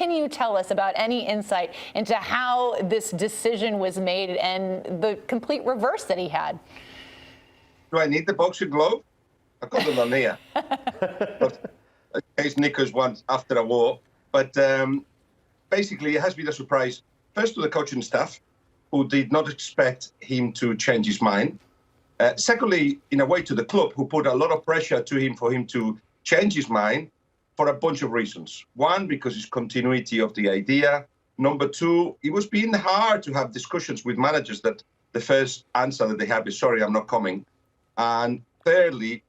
can you tell us about any insight into how this decision was made and the complete reverse that he had? Do I need the boxing glove? I've got them on here. But in case Nicho's wants after a war. But basically, it has been a surprise, first to the coaching staff, who did not expect him to change his mind. Secondly, in a way, to the club, who put a lot of pressure to him for him to change his mind for a bunch of reasons. One, because it's continuity of the idea. Number two, it was being hard to have discussions with managers that the first answer that they have is, sorry, I'm not coming. And thirdly,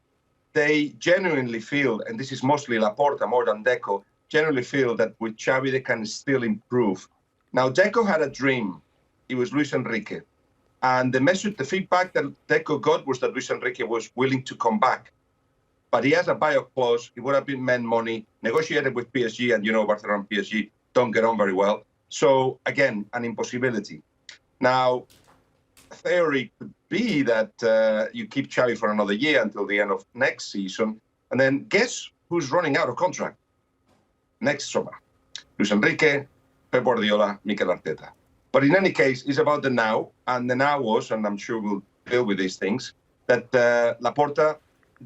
they genuinely feel, and this is mostly Laporta more than Deco, genuinely feel that with Xavi they can still improve. Now, Deco had a dream. It was Luis Enrique. And the message, the feedback that Deco got was that Luis Enrique was willing to come back. But he has a buyout clause. It would have been meant money, negotiated with PSG, and you know Barcelona and PSG don't get on very well. So, again, an impossibility. Now, theory could be that you keep Xavi for another year until the end of next season. And then guess who's running out of contract next summer? Luis Enrique, Pep Guardiola, Mikel Arteta. But in any case, it's about the now. And the now was, and I'm sure we'll deal with these things, that Laporta,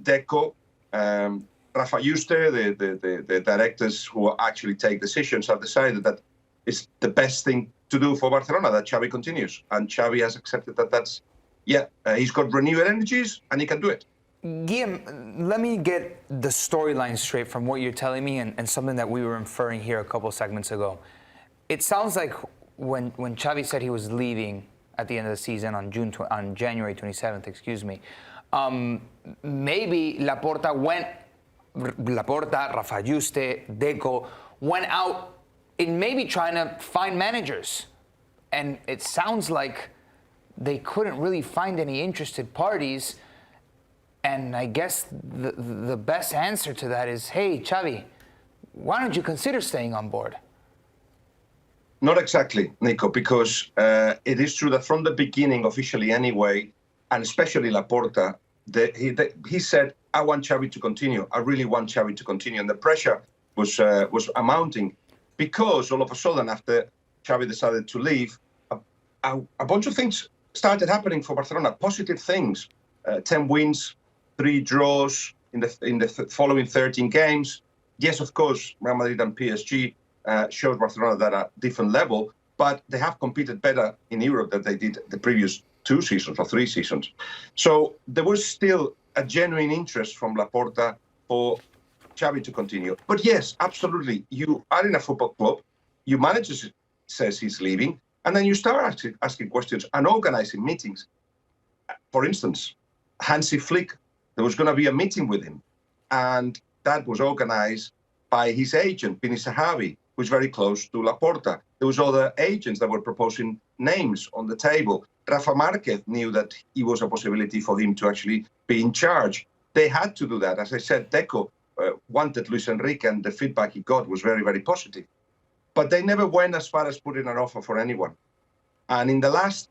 Deco, Rafa Juste, the directors who actually take decisions, have decided that it's the best thing to do for Barcelona, that Xavi continues. And Xavi has accepted that that's, he's got renewed energies and he can do it. Guillem, let me get the storyline straight from what you're telling me and something that we were inferring here a couple segments ago. It sounds like when Xavi said he was leaving at the end of the season on January 27th, excuse me, maybe Laporta, Rafa Juste, Deco went out in maybe trying to find managers. And it sounds like they couldn't really find any interested parties. And I guess the best answer to that is, hey, Xavi, why don't you consider staying on board? Not exactly, Nico, because it is true that from the beginning, officially anyway, and especially Laporta, he said, I want Xavi to continue. I really want Xavi to continue. And the pressure was amounting because all of a sudden, after Xavi decided to leave, a bunch of things started happening for Barcelona, positive things. 10 wins, 3 draws in the following 13 games. Yes, of course, Real Madrid and PSG showed Barcelona that at a different level, but they have competed better in Europe than they did the previous 2 seasons or 3 seasons. So there was still a genuine interest from Laporta for Xavi to continue. But yes, absolutely, you are in a football club, your manager says he's leaving, and then you start asking questions and organizing meetings. For instance, Hansi Flick, there was going to be a meeting with him, and that was organized by his agent, Pini Zahavi, who's very close to Laporta. There was other agents that were proposing names on the table. Rafa Marquez knew that it was a possibility for him to actually be in charge. They had to do that. As I said, Deco wanted Luis Enrique, and the feedback he got was very, very positive. But they never went as far as putting an offer for anyone. And in the last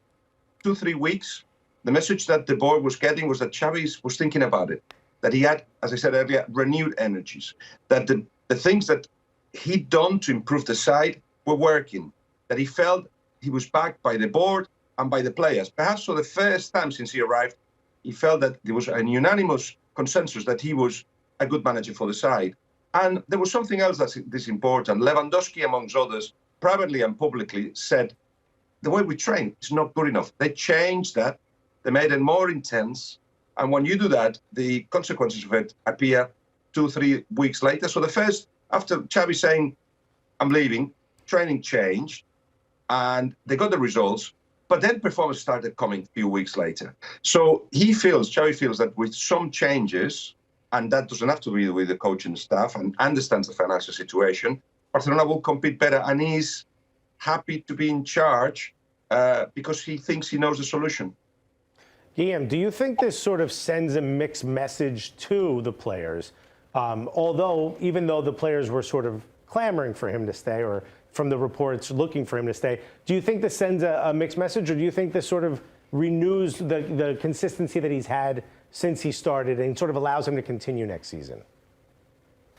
2-3 weeks, the message that the board was getting was that Xavi was thinking about it, that he had, as I said earlier, renewed energies, that the things that he'd done to improve the side were working, that he felt he was backed by the board and by the players. Perhaps for the first time since he arrived, he felt that there was a unanimous consensus that he was a good manager for the side. And there was something else that's important. Lewandowski, amongst others, privately and publicly said, the way we train is not good enough. They changed that. They made it more intense. And when you do that, the consequences of it appear 2-3 weeks later. So the first, after Xavi saying, I'm leaving, training changed, and they got the results, but then performance started coming a few weeks later. So Xavi feels that with some changes, and that doesn't have to be with the coaching staff, and understands the financial situation, Barcelona will compete better, and he's happy to be in charge because he thinks he knows the solution. Guillem, do you think this sort of sends a mixed message to the players? Even though the players were sort of clamoring for him to stay, or from the reports looking for him to stay, do you think this sends a mixed message, or do you think this sort of renews the consistency that he's had since he started and sort of allows him to continue next season?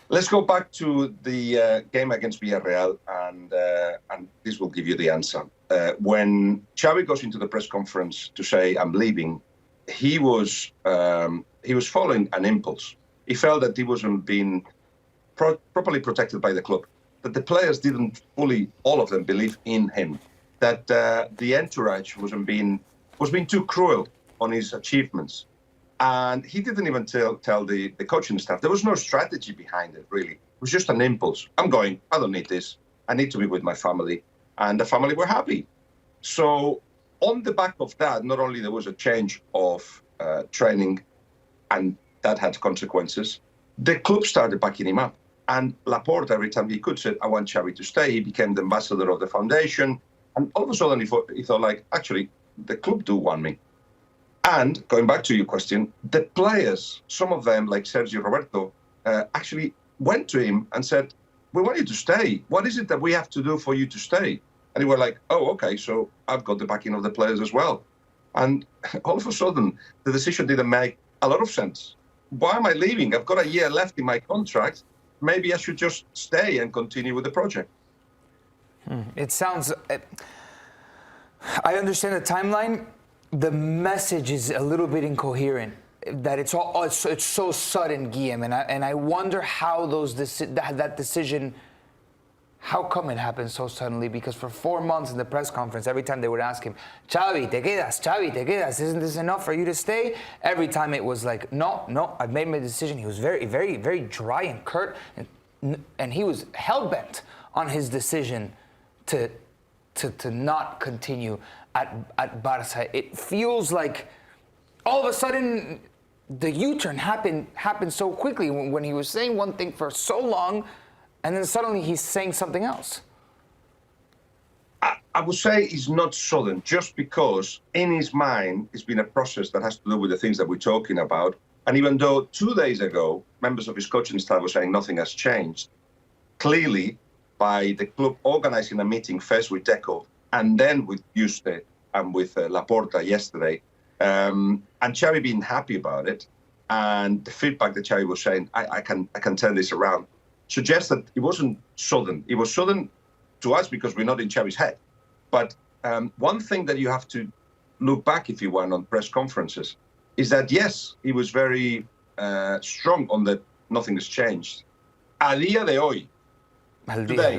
Let's go back to the game against Villarreal, and this will give you the answer. When Xavi goes into the press conference to say, I'm leaving, he was following an impulse. He felt that he wasn't being properly protected by the club, that the players didn't fully, all of them, believe in him, that the entourage was being too cruel on his achievements. And he didn't even tell the coaching staff. There was no strategy behind it, really. It was just an impulse. I'm going. I don't need this. I need to be with my family. And the family were happy. So on the back of that, not only there was a change of training, and that had consequences, the club started backing him up. And Laporta, every time he could, said, I want Xavi to stay. He became the ambassador of the foundation. And all of a sudden, he thought like, actually, the club do want me. And going back to your question, the players, some of them, like Sergio Roberto, actually went to him and said, we want you to stay. What is it that we have to do for you to stay? And he were like, oh, okay, so I've got the backing of the players as well. And all of a sudden, the decision didn't make a lot of sense. Why am I leaving? I've got a year left in my contract. Maybe I should just stay and continue with the project. It sounds... I understand the timeline. The message is a little bit incoherent. That it's so sudden, Guillem, and I wonder how that decision, how come it happened so suddenly? Because for 4 months in the press conference, every time they would ask him, Xavi, te quedas, isn't this enough for you to stay? Every time it was like, no, I've made my decision. He was very, very, very dry and curt, and he was hell-bent on his decision to not continue at Barca. It feels like all of a sudden the U-turn happened so quickly when he was saying one thing for so long, and then suddenly he's saying something else. I would say it's not sudden, just because in his mind it's been a process that has to do with the things that we're talking about. And even though 2 days ago members of his coaching staff were saying nothing has changed, clearly by the club organizing a meeting first with Deco and then with Juste and with Laporta yesterday, and Xavi being happy about it, and the feedback that Xavi was saying, I can turn this around, suggests that it wasn't sudden. It was sudden to us because we're not in Xavi's head. But one thing that you have to look back, if you want, on press conferences, is that yes, he was very strong on that nothing has changed. A día de hoy, today,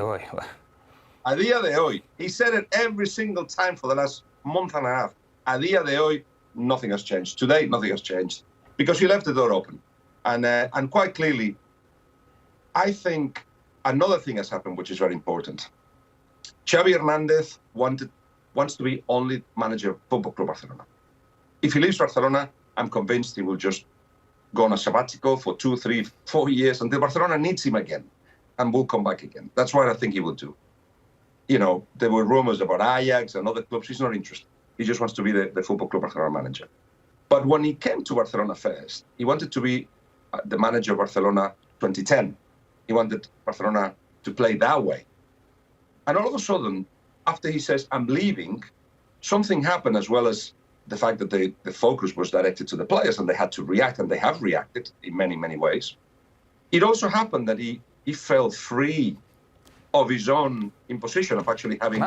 a día de hoy, he said it every single time for the last month and a half. A día de hoy, nothing has changed. Today, nothing has changed because he left the door open. And quite clearly, I think another thing has happened, which is very important. Xavi Hernandez wants to be only manager of Fútbol Club Barcelona. If he leaves Barcelona, I'm convinced he will just go on a sabbatical for 2, 3, 4 years until Barcelona needs him again and will come back again. That's what I think he will do. You know, there were rumors about Ajax and other clubs. He's not interested. He just wants to be the Fútbol Club Barcelona manager. But when he came to Barcelona first, he wanted to be the manager of Barcelona 2010. He wanted Barcelona to play that way. And all of a sudden, after he says, I'm leaving, something happened, as well as the fact that the focus was directed to the players and they had to react, and they have reacted in many, many ways. It also happened that he felt free of his own imposition of actually having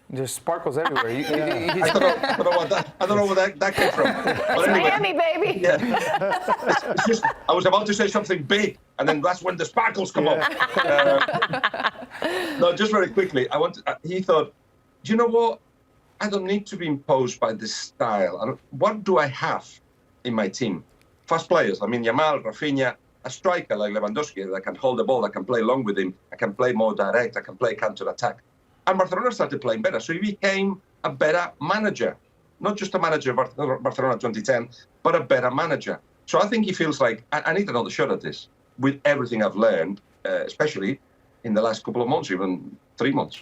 There's sparkles everywhere. I don't know where that came from. But anyway, Miami, baby. Yeah. It's just, I was about to say something big, and then that's when the sparkles come up. No, just very quickly, he thought, do you know what? I don't need to be imposed by this style. What do I have in my team? Fast players. I mean, Yamal, Rafinha, a striker like Lewandowski that can hold the ball, that can play long with him, I can play more direct, I can play counter-attack. And Barcelona started playing better. So he became a better manager. Not just a manager of Barcelona 2010, but a better manager. So I think he feels like, I need another shot at this with everything I've learned, especially in the last couple of months, even 3 months.